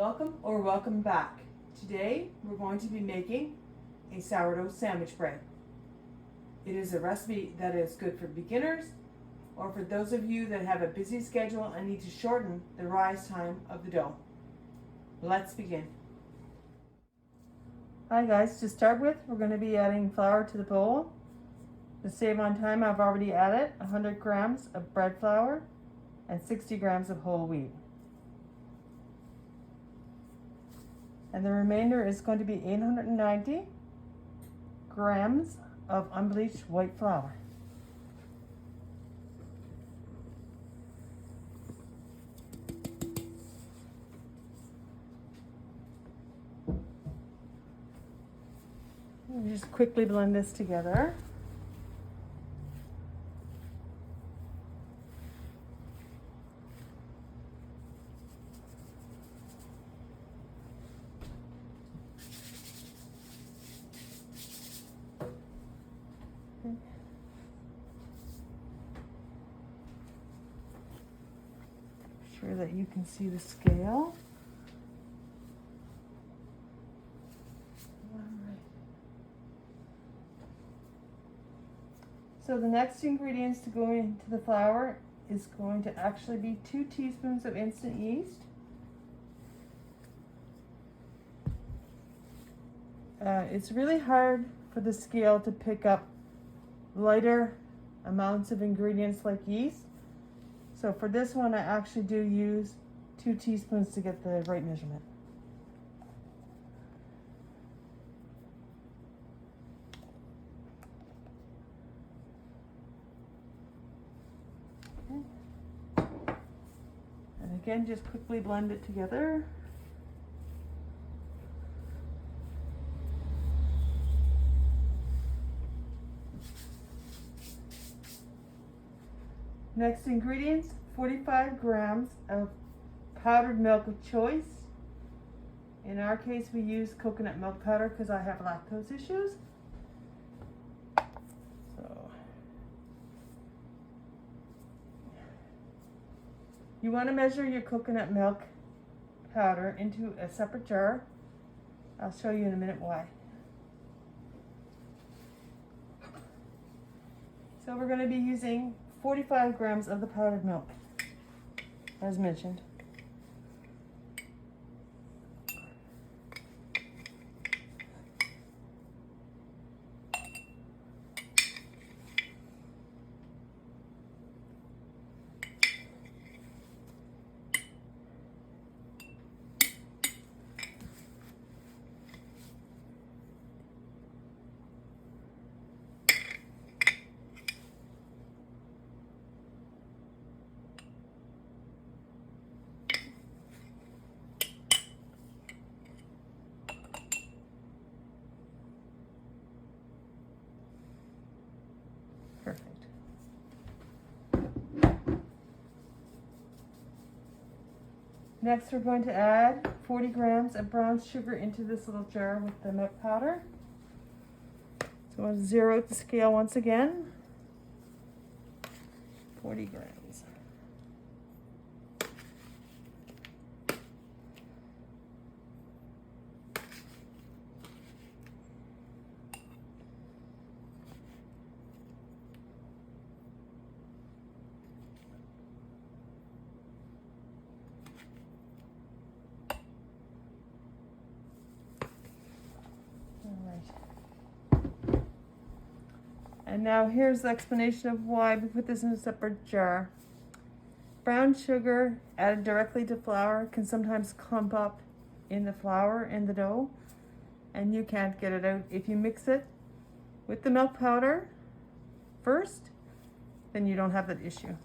Welcome or welcome back. Today we're going to be making a sourdough sandwich bread. It is a recipe that is good for beginners or for those of you that have a busy schedule and need to shorten the rise time of the dough. Let's begin. Hi guys, to start with we're going to be adding flour to the bowl. To save on time, I've already added 100 grams of bread flour and 60 grams of whole wheat. And the remainder is going to be 890 grams of unbleached white flour. We'll just quickly blend this together. Sure that you can see the scale. So the next ingredients to go into the flour is going to actually be 2 teaspoons of instant yeast. It's really hard for the scale to pick up lighter amounts of ingredients like yeast. So for this one, I actually do use 2 teaspoons to get the right measurement. Okay. And again, just quickly blend it together. Next ingredients, 45 grams of powdered milk of choice. In our case, we use coconut milk powder because I have lactose issues. So you want to measure your coconut milk powder into a separate jar. I'll show you in a minute why. So we're going to be using 45 grams of the powdered milk, as mentioned. Perfect. Next, we're going to add 40 grams of brown sugar into this little jar with the milk powder. So I'll zero out the scale once again. 40 grams. And now here's the explanation of why we put this in a separate jar. Brown sugar added directly to flour can sometimes clump up in the flour and the dough, and you can't get it out. If you mix it with the milk powder first, then you don't have that issue.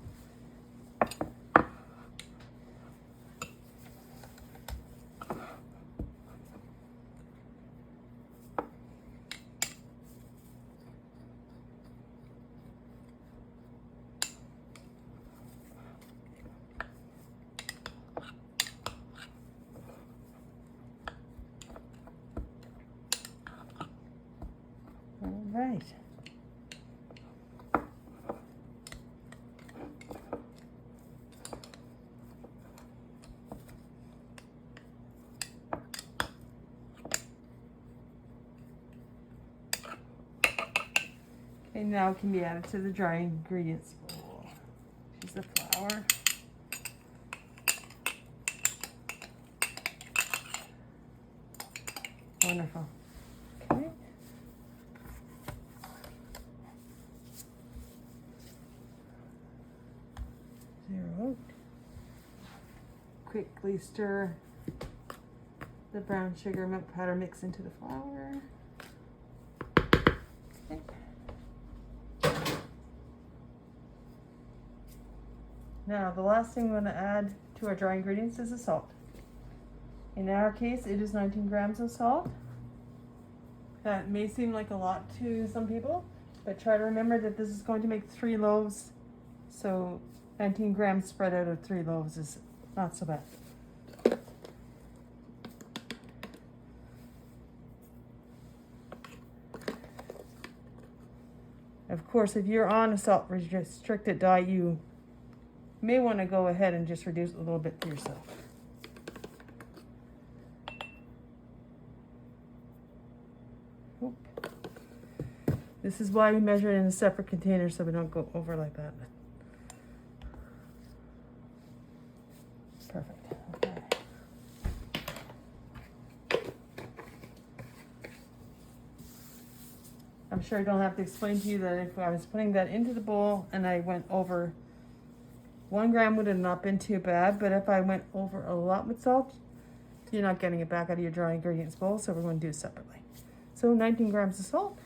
Right. Okay, now it can be added to the dry ingredients bowl. Use the flour. Wonderful. Okay. Zero out. Quickly stir the brown sugar milk powder mix into the flour. Okay. Now the last thing we're going to add to our dry ingredients is the salt. In our case, it is 19 grams of salt. That may seem like a lot to some people, but try to remember that this is going to make 3 loaves. So 19 grams spread out of 3 loaves is not so bad. Of course, if you're on a salt restricted diet, you may want to go ahead and just reduce it a little bit for yourself. This is why we measure it in a separate container so we don't go over like that. Perfect. Okay. I'm sure I don't have to explain to you that if I was putting that into the bowl and I went over 1 gram would have not been too bad, but if I went over a lot with salt, you're not getting it back out of your dry ingredients bowl, so we're going to do it separately. So 19 grams of salt.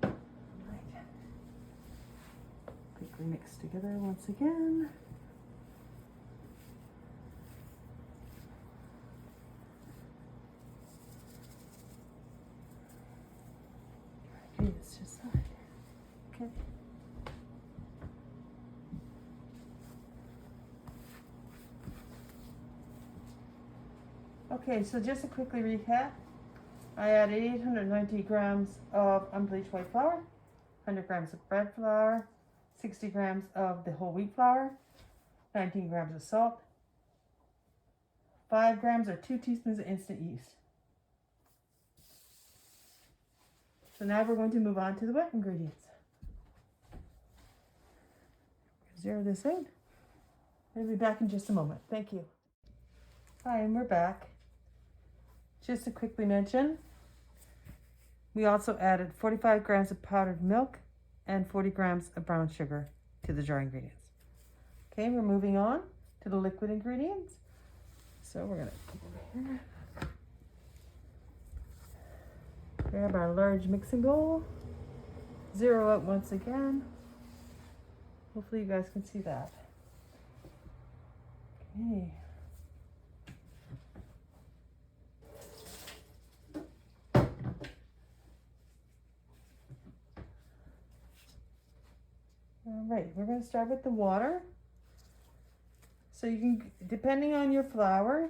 Quickly mix together once again. Okay, it's just that. Okay. Okay, so just to quickly recap, I added 890 grams of unbleached white flour, 100 grams of bread flour, 60 grams of the whole wheat flour, 19 grams of salt, 5 grams or 2 teaspoons of instant yeast. So now we're going to move on to the wet ingredients. Zero this in. I'll be back in just a moment. Thank you. Hi, and we're back. Just to quickly mention, we also added 45 grams of powdered milk and 40 grams of brown sugar to the dry ingredients. Okay, we're moving on to the liquid ingredients. So we're gonna come over here. Grab our large mixing bowl. Zero out once again. Hopefully you guys can see that. Okay. All right, we're going to start with the water. So you can, depending on your flour,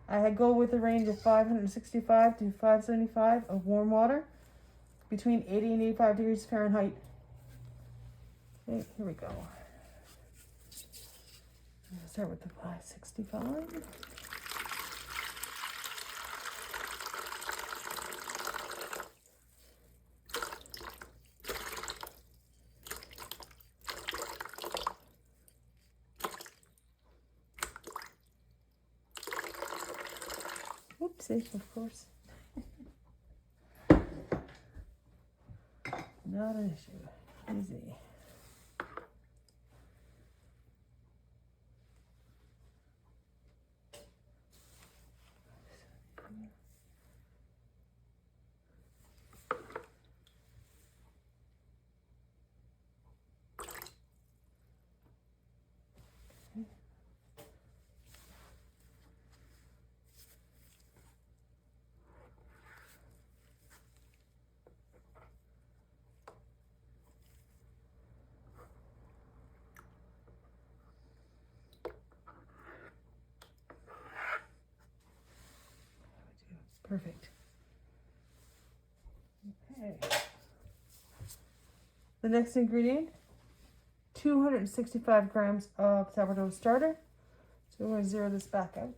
I go with a range of 565 to 575 of warm water, between 80 and 85 degrees Fahrenheit. Okay, here we go. I'm going to start with the 565. Oopsie, of course. Not an issue. Easy. Perfect. Okay. The next ingredient, 265 grams of sourdough starter. So we're going to zero this back out.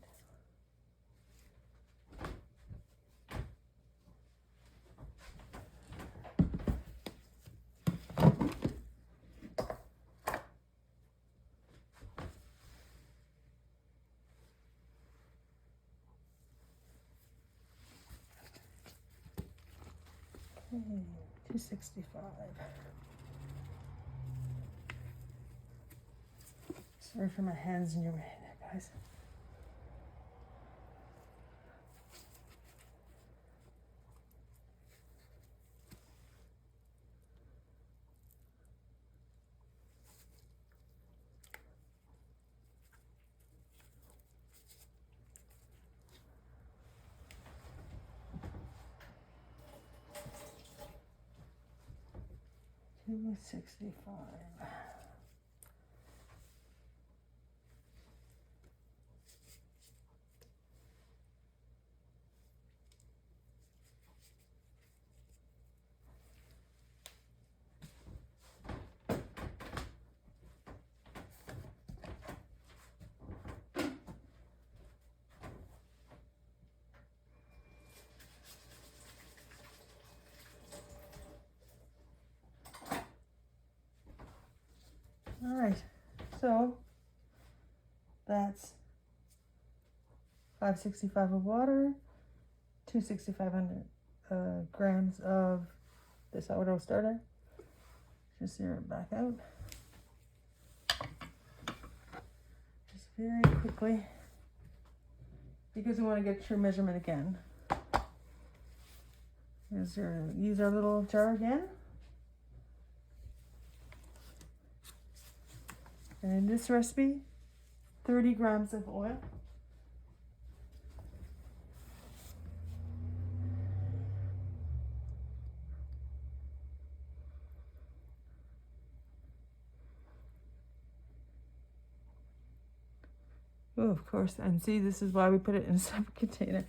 Okay, 265. Sorry for my hands in your way there, guys. $2.65. All right, so that's 565 of water, 2,600 grams of the sourdough starter. Just zero it back out. Just very quickly, because we want to get true measurement again. Use our little jar again. And in this recipe, 30 grams of oil. Oh, of course, and see, this is why we put it in a separate container.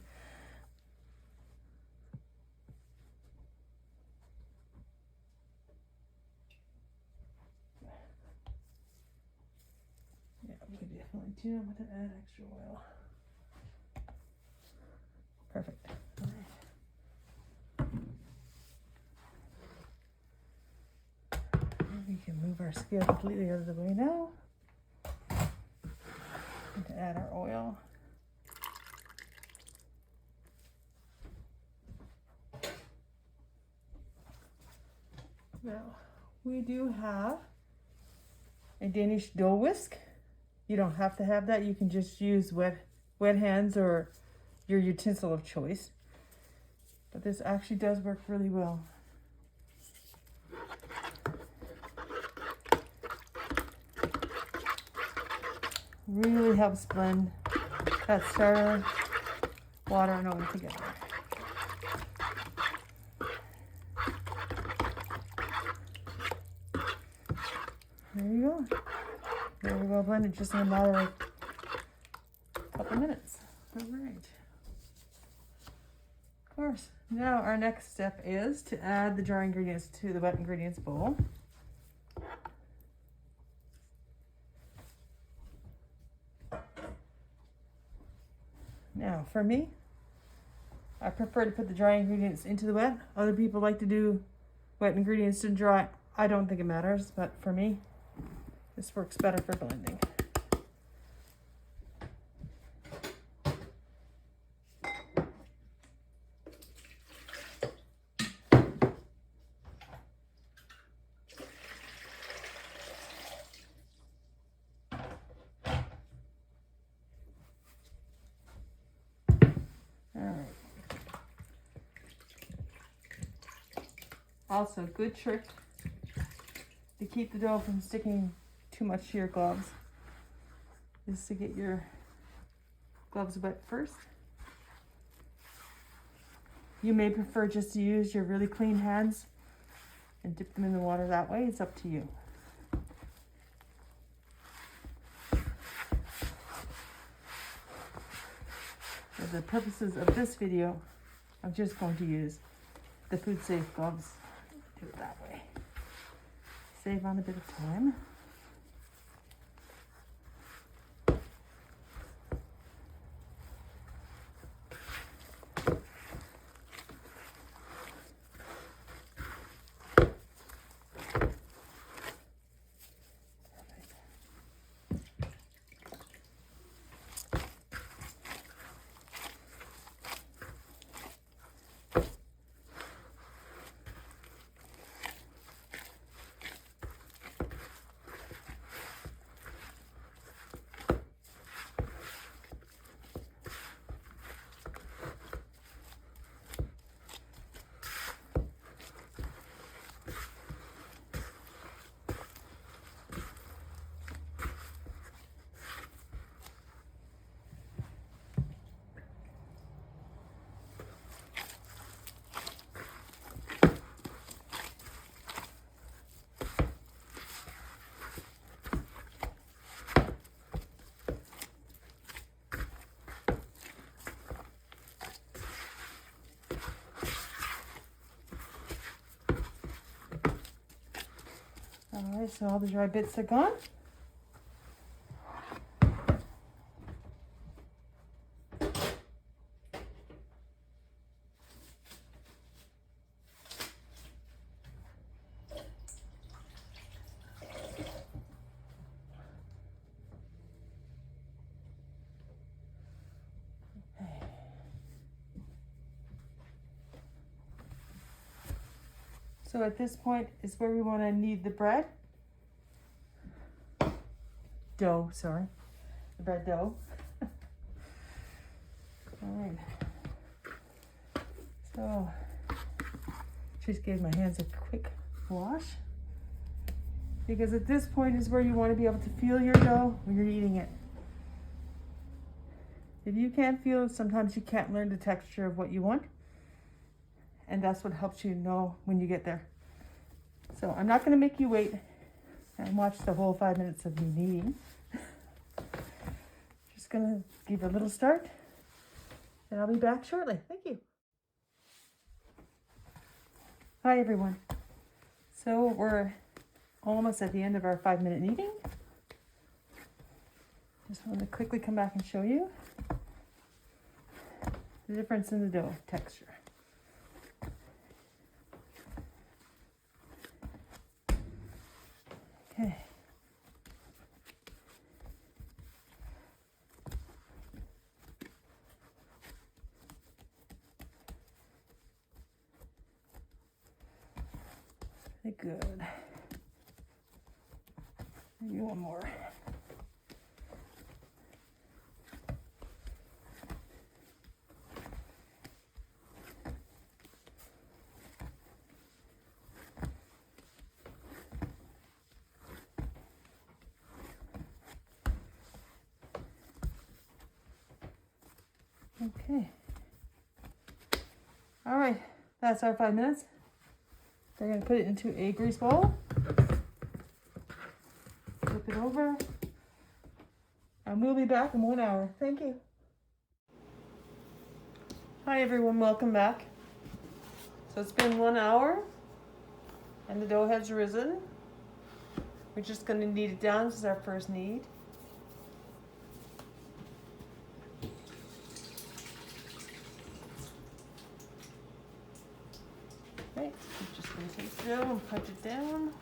Yeah, we definitely do want to add extra oil. Perfect. All right. We can move our scale completely out of the way now. And to add our oil. Now, we do have a Danish dough whisk. You don't have to have that. You can just use wet hands or your utensil of choice. But this actually does work really well. Really helps blend that starter, water, and oil together. There you go. Very well blended, just in a matter of a couple minutes. All right. Of course. Now our next step is to add the dry ingredients to the wet ingredients bowl. Now, for me, I prefer to put the dry ingredients into the wet. Other people like to do wet ingredients to dry. I don't think it matters, but for me, this works better for blending. Also, good trick to keep the dough from sticking too much to your gloves is to get your gloves wet first. You may prefer just to use your really clean hands and dip them in the water that way. It's up to you. For the purposes of this video, I'm just going to use the food safe gloves. Do it that way. Save on a bit of time. All right, so all the dry bits are gone. So at this point is where we want to knead the bread. Dough, sorry. The bread dough. All right. So, just gave my hands a quick wash. Because at this point is where you want to be able to feel your dough when you're kneading it. If you can't feel it, sometimes you can't learn the texture of what you want. And that's what helps you know when you get there. So I'm not going to make you wait and watch the whole 5 minutes of me kneading. Just going to give a little start, and I'll be back shortly. Thank you. Hi everyone. So we're almost at the end of our 5-minute kneading. Just want to quickly come back and show you the difference in the dough texture. Okay. Good. Maybe one more. Okay. All right, that's our 5 minutes. We're going to put it into a grease bowl. Flip it over. And we'll be back in 1 hour. Thank you. Hi everyone, welcome back. So it's been 1 hour and the dough has risen. We're just going to knead it down. This is our first knead. Okay, I'm just going to take the dough and punch it down.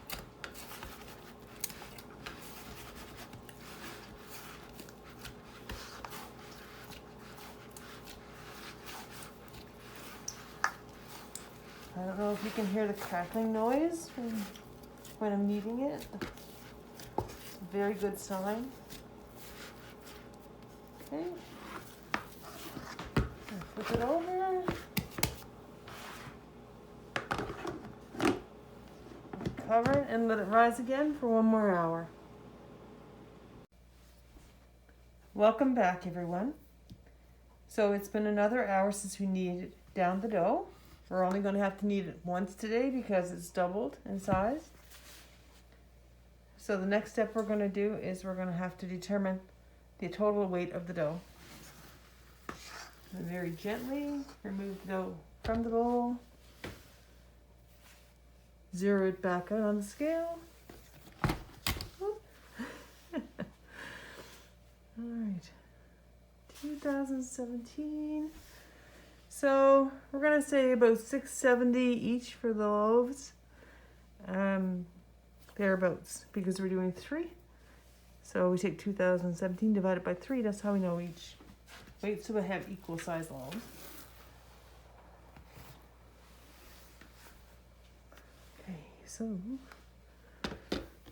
I don't know if you can hear the crackling noise when I'm kneading it. It's a very good sign. Okay. Flip it over. Cover it and let it rise again for 1 more hour. Welcome back everyone. So it's been another hour since we kneaded down the dough. We're only going to have to knead it once today because it's doubled in size. So the next step we're going to do is we're going to have to determine the total weight of the dough. And very gently remove the dough from the bowl. Zero it back out on the scale. All right, 2017. So we're gonna say about 670 each for the loaves. Thereabouts, because we're doing 3. So we take 2017 divided by 3. That's how we know each weight. So we have equal size loaves. Okay, so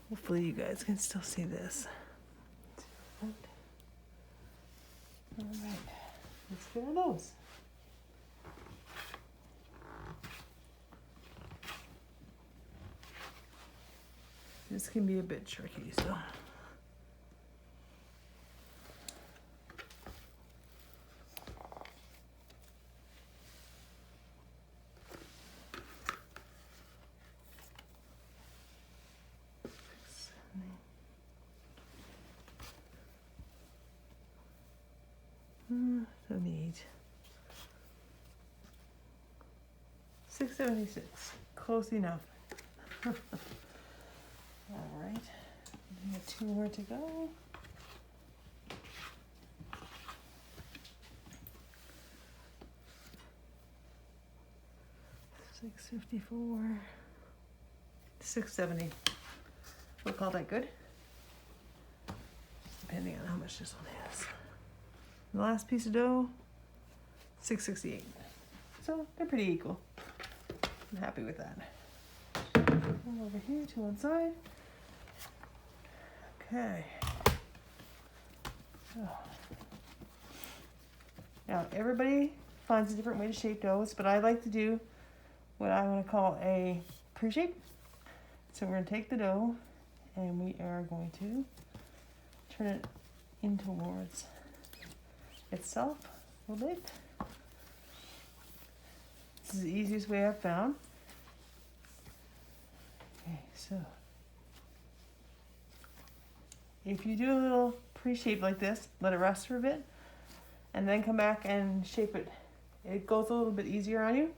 hopefully you guys can still see this. All right, let's get our loaves. This can be a bit tricky, so. So need 676, close enough. All right, we have 2 more to go. $6.54, $6.70. We'll call that good, depending on how much this one has. The last piece of dough, $6.68. So they're pretty equal. I'm happy with that. Over here to one side. Okay. So. Now everybody finds a different way to shape doughs, but I like to do what I want to call a pre-shape. So we're going to take the dough and we are going to turn it in towards itself a little bit. This is the easiest way I've found. Okay, so if you do a little pre-shape like this, let it rest for a bit, and then come back and shape it. It goes a little bit easier on you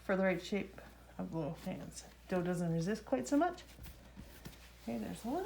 for the right shape of the loaf pans. Dough doesn't resist quite so much. Okay, there's one.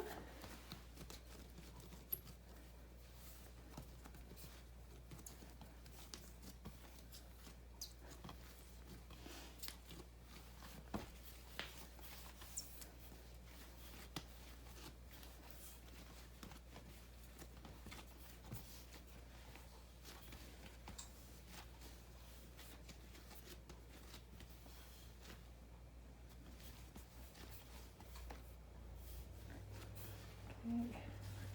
Like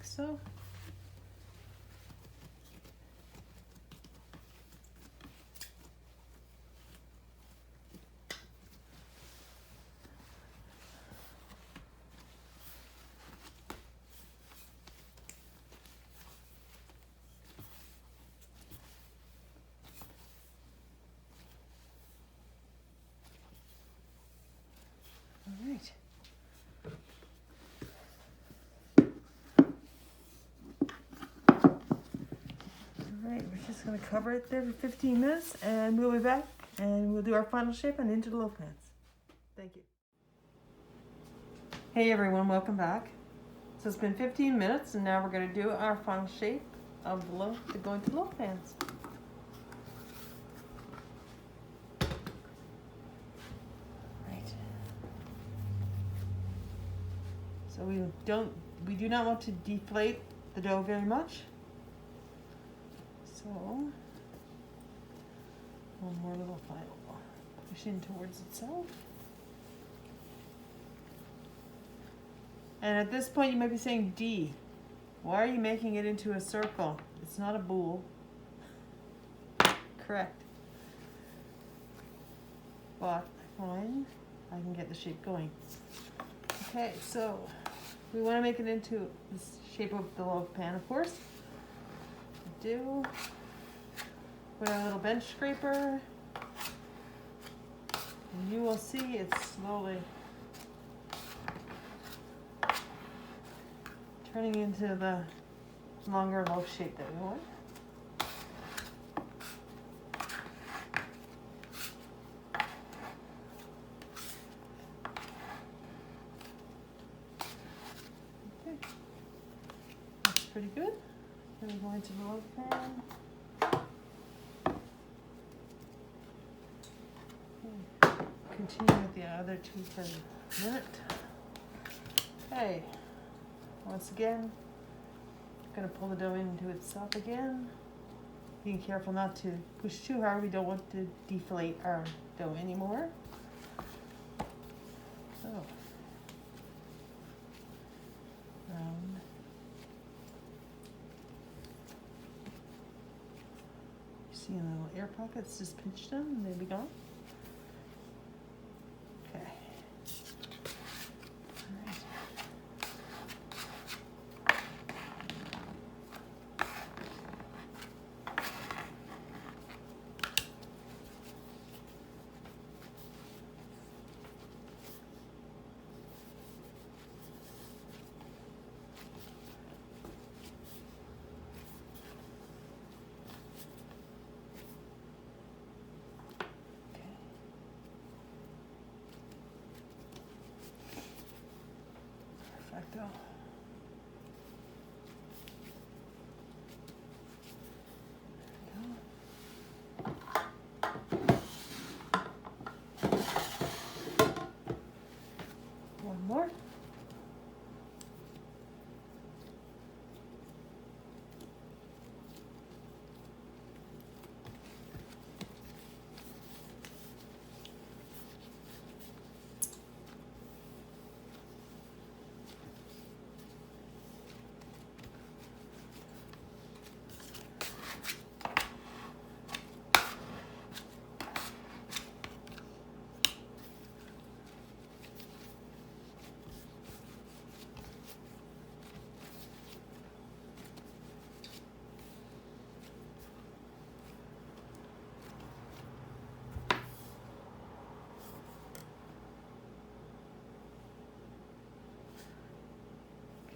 so. All right. Alright, we're just going to cover it there for 15 minutes and we'll be back and we'll do our final shape and into the loaf pans. Thank you. Hey everyone, welcome back. So it's been 15 minutes and now we're going to do our final shape of the loaf to go into the loaf pans. Right. So we do not want to deflate the dough very much. So, one more little final push in towards itself. And at this point you might be saying, D, why are you making it into a circle? It's not a bowl. Correct. But fine, I can get the shape going. Okay, so we want to make it into the shape of the loaf pan, of course. Do with our little bench scraper, and you will see it's slowly turning into the longer loaf shape that we want. Okay, that's pretty good. Then we go into the loaf pan. Continue with the other 2 for a minute. Okay, once again, I'm going to pull the dough into itself again. Being careful not to push too hard. We don't want to deflate our dough anymore. So, round. You see in the little air pockets, just pinch them and they'll be gone. Okay. All right. we go. One more.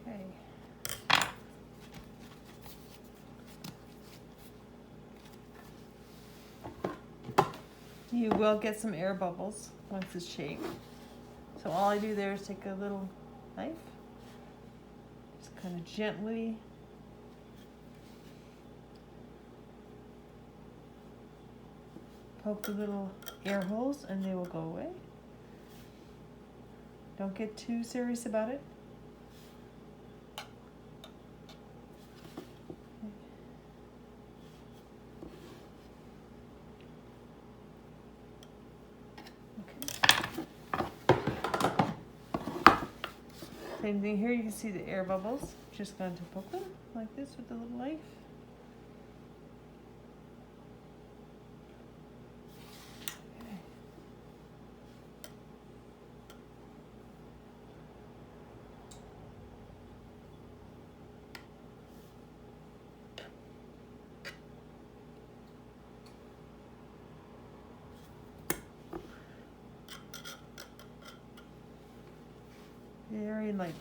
Okay. You will get some air bubbles once it's shaked. So all I do there is take a little knife, just kind of gently poke the little air holes and they will go away. Don't get too serious about it. Same thing here, you can see the air bubbles. Just going to poke them like this with the little knife. Okay. Very lightly.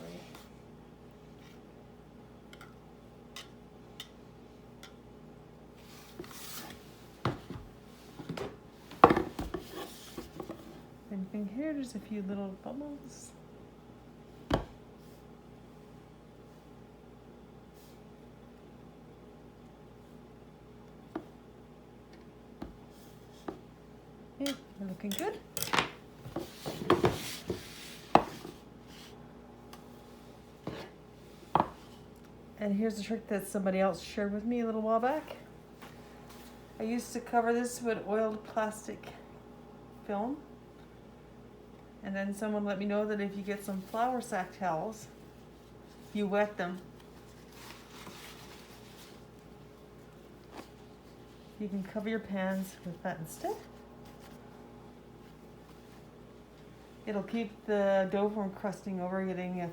Same thing here, just a few little bubbles. Okay, they're looking good. And here's a trick that somebody else shared with me a little while back. I used to cover this with oiled plastic film. And then someone let me know that if you get some flour sack towels, you wet them. You can cover your pans with that instead. It'll keep the dough from crusting over, getting a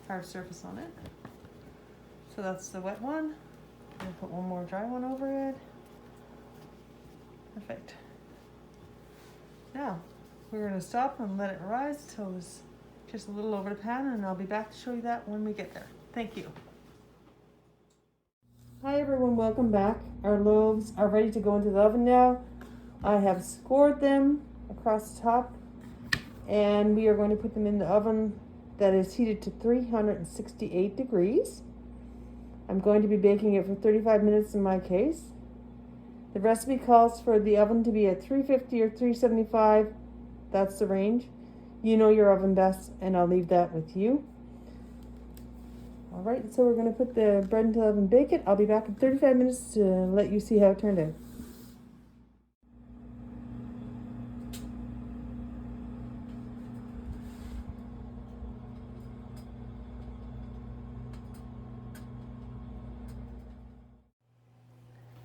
hard surface on it. So that's the wet one. I'll put one more dry one over it. Perfect. Now, we're going to stop and let it rise till it's just a little over the pan, and I'll be back to show you that when we get there. Thank you. Hi everyone, welcome back. Our loaves are ready to go into the oven now. I have scored them across the top, and we are going to put them in the oven that is heated to 368 degrees. I'm going to be baking it for 35 minutes in my case. The recipe calls for the oven to be at 350 or 375. That's the range. You know your oven best, and I'll leave that with you. All right, so we're going to put the bread into the oven and bake it. I'll be back in 35 minutes to let you see how it turned out.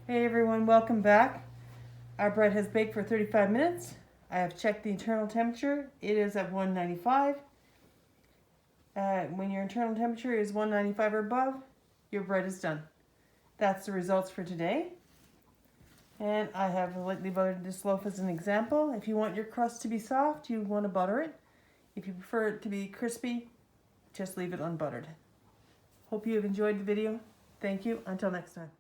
Hey everyone, welcome back. Our bread has baked for 35 minutes. I have checked the internal temperature. It is at 195. When your internal temperature is 195 or above, your bread is done. That's the results for today. And I have lightly buttered this loaf as an example. If you want your crust to be soft, you want to butter it. If you prefer it to be crispy, just leave it unbuttered. Hope you have enjoyed the video. Thank you. Until next time.